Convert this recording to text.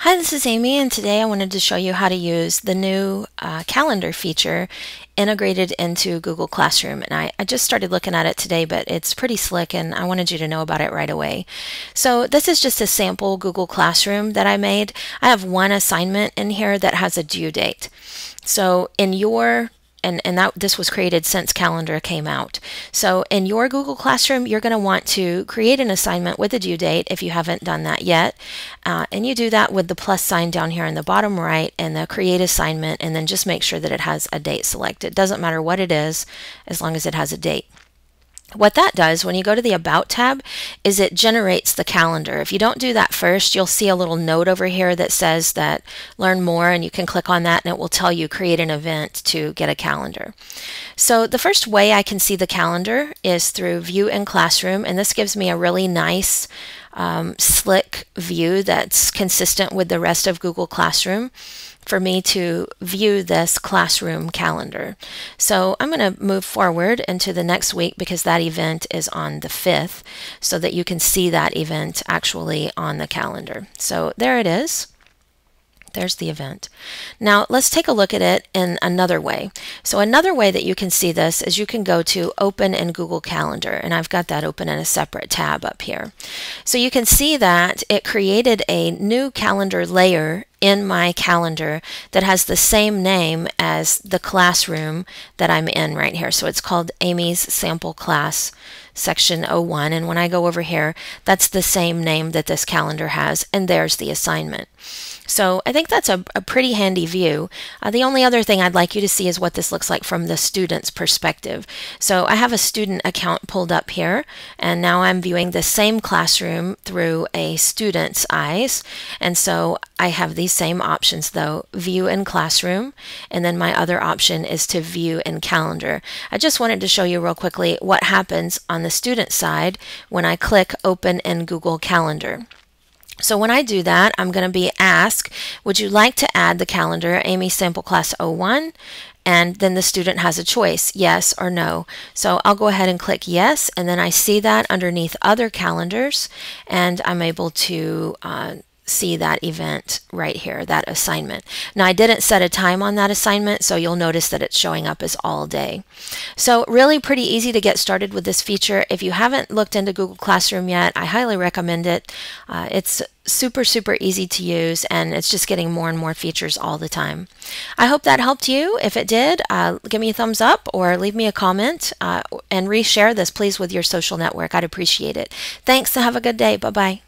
Hi, this is Amy, and today I wanted to show you how to use the new calendar feature integrated into Google Classroom. And I just started looking at it today, but it's pretty slick, and I wanted you to know about it right away. So this is just a sample Google Classroom that I made. I have one assignment in here that has a due date. So in your this was created since Calendar came out. So in your Google Classroom, you're going to want to create an assignment with a due date if you haven't done that yet. And you do that with the plus sign down here in the bottom right and the create assignment, and then just make sure that it has a date selected. It doesn't matter what it is as long as it has a date. What that does when you go to the About tab is it generates the calendar. If you don't do that first, you'll see a little note over here that says that learn more, and you can click on that and it will tell you create an event to get a calendar. So the first way I can see the calendar is through View in Classroom, and this gives me a really nice slick view that's consistent with the rest of Google Classroom for me to view this classroom calendar. So I'm going to move forward into the next week because that event is on the 5th, so that you can see that event actually on the calendar. So there it is. There's the event. Now let's take a look at it in another way. So another way that you can see this is you can go to Open in Google Calendar, and I've got that open in a separate tab up here. So you can see that it created a new calendar layer in my calendar that has the same name as the classroom that I'm in right here. So it's called Amy's Sample Class Section 01, and when I go over here, that's the same name that this calendar has, and there's the assignment. So I think that's a pretty handy view. The only other thing I'd like you to see is what this looks like from the student's perspective. So I have a student account pulled up here, and now I'm viewing the same classroom through a student's eyes. And so I have these same options though, View in Classroom, and then my other option is to View in Calendar. I just wanted to show you real quickly what happens on the student side when I click Open in Google Calendar. So when I do that, I'm going to be asked, would you like to add the calendar Amy Sample Class 01? And then the student has a choice, yes or no. So I'll go ahead and click yes, and then I see that underneath other calendars, and I'm able to see that event right here, that assignment. Now I didn't set a time on that assignment, so you'll notice that it's showing up as all day. So really pretty easy to get started with this feature. If you haven't looked into Google Classroom yet, I highly recommend it. It's super easy to use, and it's just getting more and more features all the time. I hope that helped you. If it did, give me a thumbs up or leave me a comment, and reshare this please with your social network. I'd appreciate it. Thanks, and have a good day. Bye-bye.